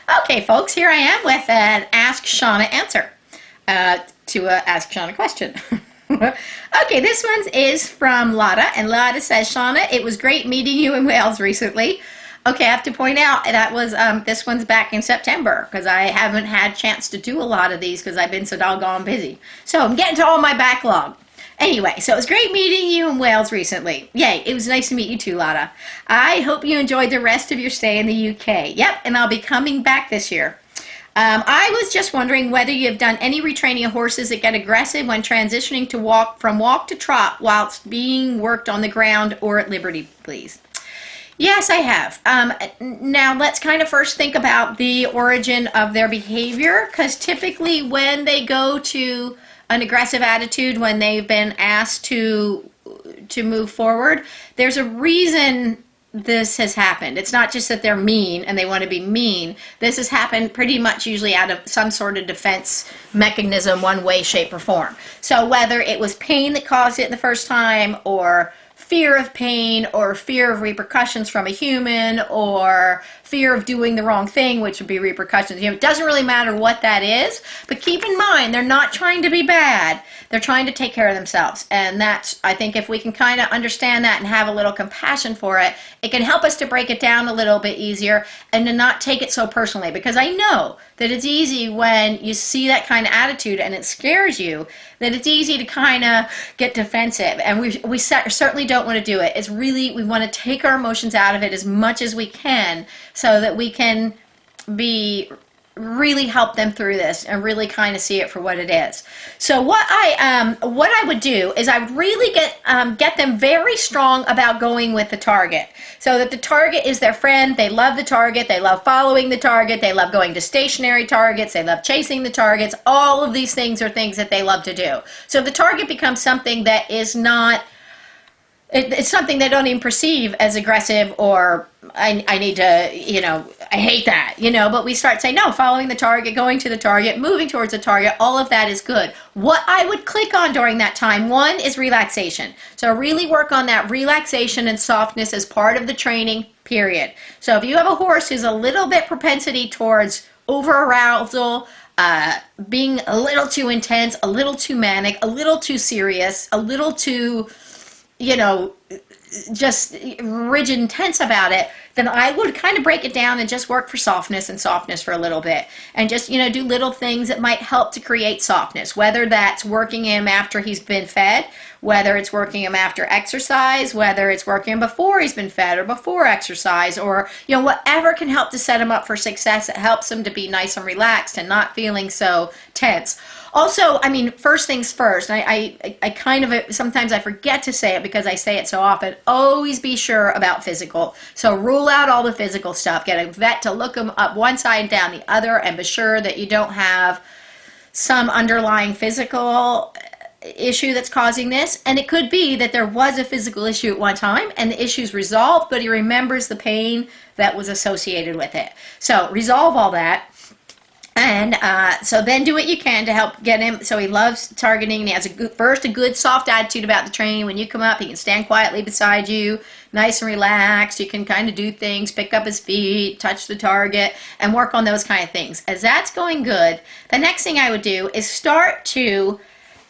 Okay, folks, here I am with an Ask Shawna answer to a Ask Shawna question. Okay, this one is from Lotta, and Lotta says, Shawna, it was great meeting you in Wales recently. Okay, I have to point out that was this one's back in September because I haven't had a chance to do a lot of these because I've been so doggone busy. So I'm getting to all my backlog. Anyway, so it was great meeting you in Wales recently. Yay, it was nice to meet you too, Lotta. I hope you enjoyed the rest of your stay in the UK. Yep, and I'll be coming back this year. I was just wondering whether you have done any retraining of horses that get aggressive when transitioning to walk to trot whilst being worked on the ground or at liberty, please. Yes, I have. Now, let's kind of first think about the origin of their behavior, because typically when they go to an aggressive attitude, when they've been asked to move forward, there's a reason this has happened. It's not just that they're mean and they want to be mean. This has happened pretty much usually out of some sort of defense mechanism, one way, shape, or form. So whether it was pain that caused it the first time, or fear of pain, or fear of repercussions from a human, or fear of doing the wrong thing, which would be repercussions. It doesn't really matter what that is, but keep in mind, they're not trying to be bad. They're trying to take care of themselves. And that's, I think, if we can kind of understand that and have a little compassion for it, it can help us to break it down a little bit easier and to not take it so personally. Because I know that it's easy when you see that kind of attitude and it scares you, that it's easy to kind of get defensive. And we certainly don't want to do it. It's really, we want to take our emotions out of it as much as we can so that we can really help them through this and really kind of see it for what it is. So what I would do is I would really get them very strong about going with the target, so that the target is their friend. They love the target. They love following the target. They love going to stationary targets. They love chasing the targets. All of these things are things that they love to do. So the target becomes something that is not, it's something they don't even perceive as aggressive, or I need to, I hate that, but we start saying, no, following the target, going to the target, moving towards the target, all of that is good. What I would click on during that time, one, is relaxation. So really work on that relaxation and softness as part of the training, period. So if you have a horse who's a little bit propensity towards over-arousal, being a little too intense, a little too manic, a little too serious, a little too just rigid and tense about it, then I would kind of break it down and just work for softness for a little bit. And just, do little things that might help to create softness, whether that's working him after he's been fed, whether it's working him after exercise, whether it's working him before he's been fed or before exercise, or, whatever can help to set him up for success. It helps him to be nice and relaxed and not feeling so tense. Also, first things first, I kind of, sometimes I forget to say it because I say it so often, always be sure about physical. So rule out all the physical stuff. Get a vet to look them up one side and down the other, and be sure that you don't have some underlying physical issue that's causing this. And it could be that there was a physical issue at one time and the issue's resolved, but he remembers the pain that was associated with it. So resolve all that. And so then do what you can to help get him, so he loves targeting, and he has a good soft attitude about the training. When you come up, he can stand quietly beside you, nice and relaxed. You can kind of do things, pick up his feet, touch the target, and work on those kind of things. As that's going good, the next thing I would do is start to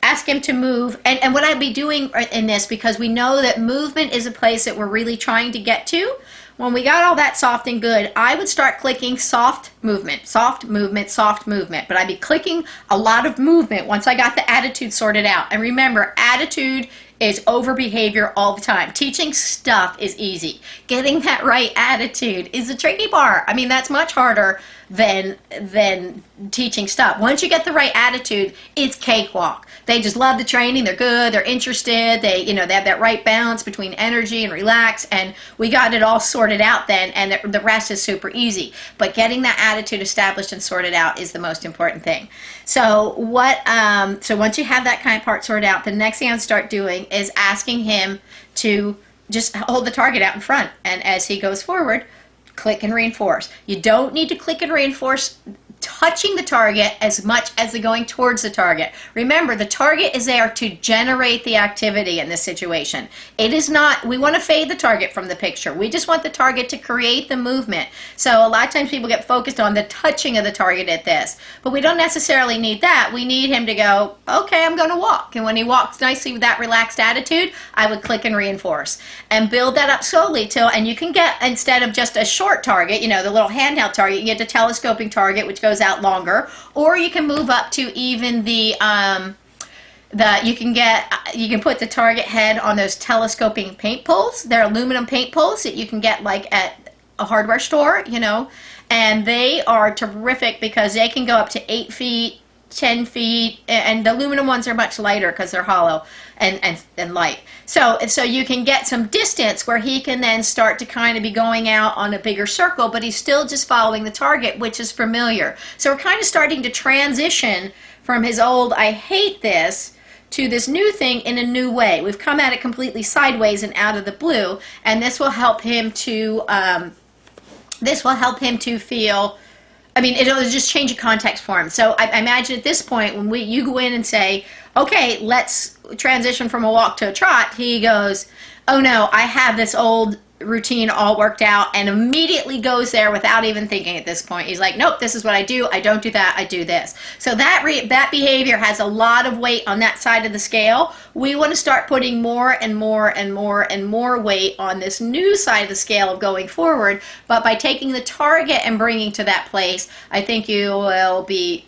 ask him to move. And what I'd be doing in this, because we know that movement is a place that we're really trying to get to, when we got all that soft and good, I would start clicking soft movement, soft movement, soft movement. But I'd be clicking a lot of movement once I got the attitude sorted out. And remember, attitude is over behavior all the time. Teaching stuff is easy. Getting that right attitude is the tricky part. That's much harder than teaching stuff. Once you get the right attitude, it's cakewalk. They just love the training. They're good. They're interested. They have that right balance between energy and relax. And we got it all sorted out then, and the rest is super easy. But getting that attitude established and sorted out is the most important thing. So so once you have that kind of part sorted out, the next thing I'd start doing is asking him to just hold the target out in front. And as he goes forward, click and reinforce. You don't need to click and reinforce touching the target as much as they're going towards the target. Remember, the target is there to generate the activity in this situation. It is not, we want to fade the target from the picture. We just want the target to create the movement. So a lot of times people get focused on the touching of the target at this, but we don't necessarily need that. We need him to go, okay, I'm going to walk. And when he walks nicely with that relaxed attitude, I would click and reinforce and build that up slowly till, and you can get, instead of just a short target, you know, the little handheld target, you get the telescoping target, which goes out longer, or you can move up to even the you can put the target head on those telescoping paint pulls. They're aluminum paint pulls that you can get like at a hardware store, you know, and they are terrific because they can go up to 8 feet, 10 feet, and the aluminum ones are much lighter because they're hollow and light. So you can get some distance where he can then start to kind of be going out on a bigger circle, but he's still just following the target, which is familiar. So we're kind of starting to transition from his old, I hate this, to this new thing in a new way. We've come at it completely sideways and out of the blue, and this will help him to feel, I mean, it'll just change the context for him. So I imagine at this point when you go in and say, okay, let's transition from a walk to a trot, he goes, oh no, I have this old routine all worked out, and immediately goes there without even thinking at this point. He's like, nope, this is what I do. I don't do that. I do this. So that behavior has a lot of weight on that side of the scale. We want to start putting more and more and more and more weight on this new side of the scale of going forward. But by taking the target and bringing to that place, I think you will be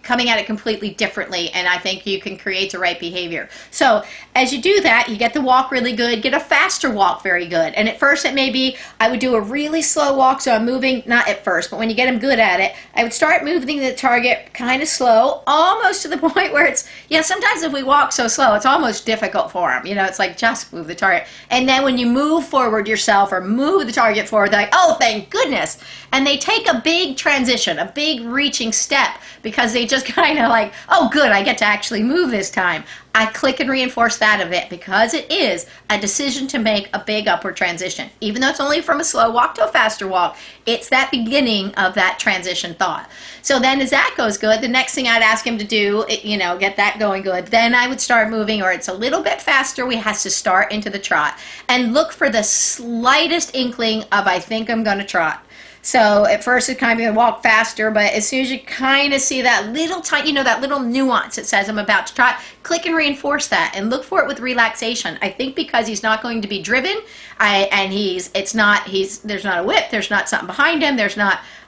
coming at it completely differently, and I think you can create the right behavior. So as you do that, you get the walk really good, get a faster walk very good. And at first it may be, I would do a really slow walk, so I'm moving, not at first, but when you get him good at it, I would start moving the target kind of slow, almost to the point where it's, sometimes if we walk so slow, it's almost difficult for him. You know, it's like, just move the target. And then when you move forward yourself or move the target forward, they're like, oh, thank goodness. And they take a big transition, a big reaching step, because they just kind of like, oh good, I get to actually move this time. I click and reinforce that of it because it is a decision to make a big upward transition. Even though it's only from a slow walk to a faster walk, it's that beginning of that transition thought. So then as that goes good, the next thing I'd ask him to do, get that going good. Then I would start moving, or it's a little bit faster, we has to start into the trot. And look for the slightest inkling of, I think I'm going to trot. So at first it's kind of going to walk faster, but as soon as you kind of see that little tiny, that little nuance that says I'm about to trot, click and reinforce that and look for it with relaxation. I think because he's not going to be driven, there's not a whip, there's not something behind him,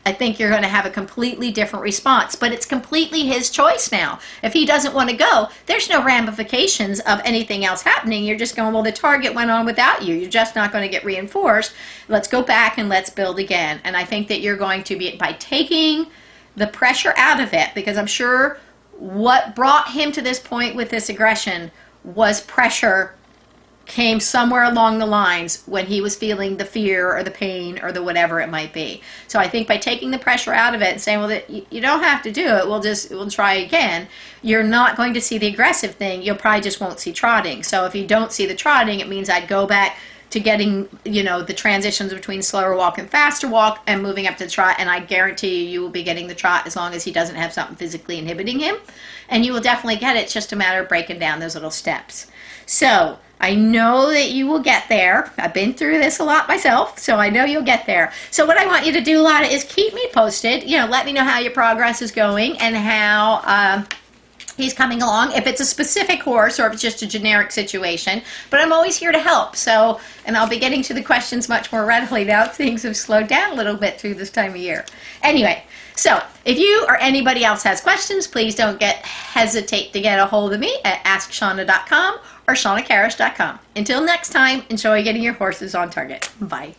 I think you're going to have a completely different response, but it's completely his choice now. If he doesn't want to go, there's no ramifications of anything else happening. You're just going, well, the target went on without you. You're just not going to get reinforced. Let's go back and let's build again. And I think that you're going to be, by taking the pressure out of it, because I'm sure what brought him to this point with this aggression was pressure came somewhere along the lines when he was feeling the fear or the pain or the whatever it might be. So I think by taking the pressure out of it and saying, well, you don't have to do it, we'll try again, you're not going to see the aggressive thing. You'll probably just won't see trotting. So if you don't see the trotting, it means I'd go back to getting, the transitions between slower walk and faster walk and moving up to the trot, and I guarantee you will be getting the trot as long as he doesn't have something physically inhibiting him. And you will definitely get it. It's just a matter of breaking down those little steps. So I know that you will get there. I've been through this a lot myself, so I know you'll get there. So what I want you to do, Lotta, is keep me posted. Let me know how your progress is going and how he's coming along, if it's a specific horse or if it's just a generic situation. But I'm always here to help. So, and I'll be getting to the questions much more readily now. Things have slowed down a little bit through this time of year. Anyway, so if you or anybody else has questions, please don't hesitate to get a hold of me at askshawna.com or shawnakarrasch.com. Until next time, enjoy getting your horses on target. Bye.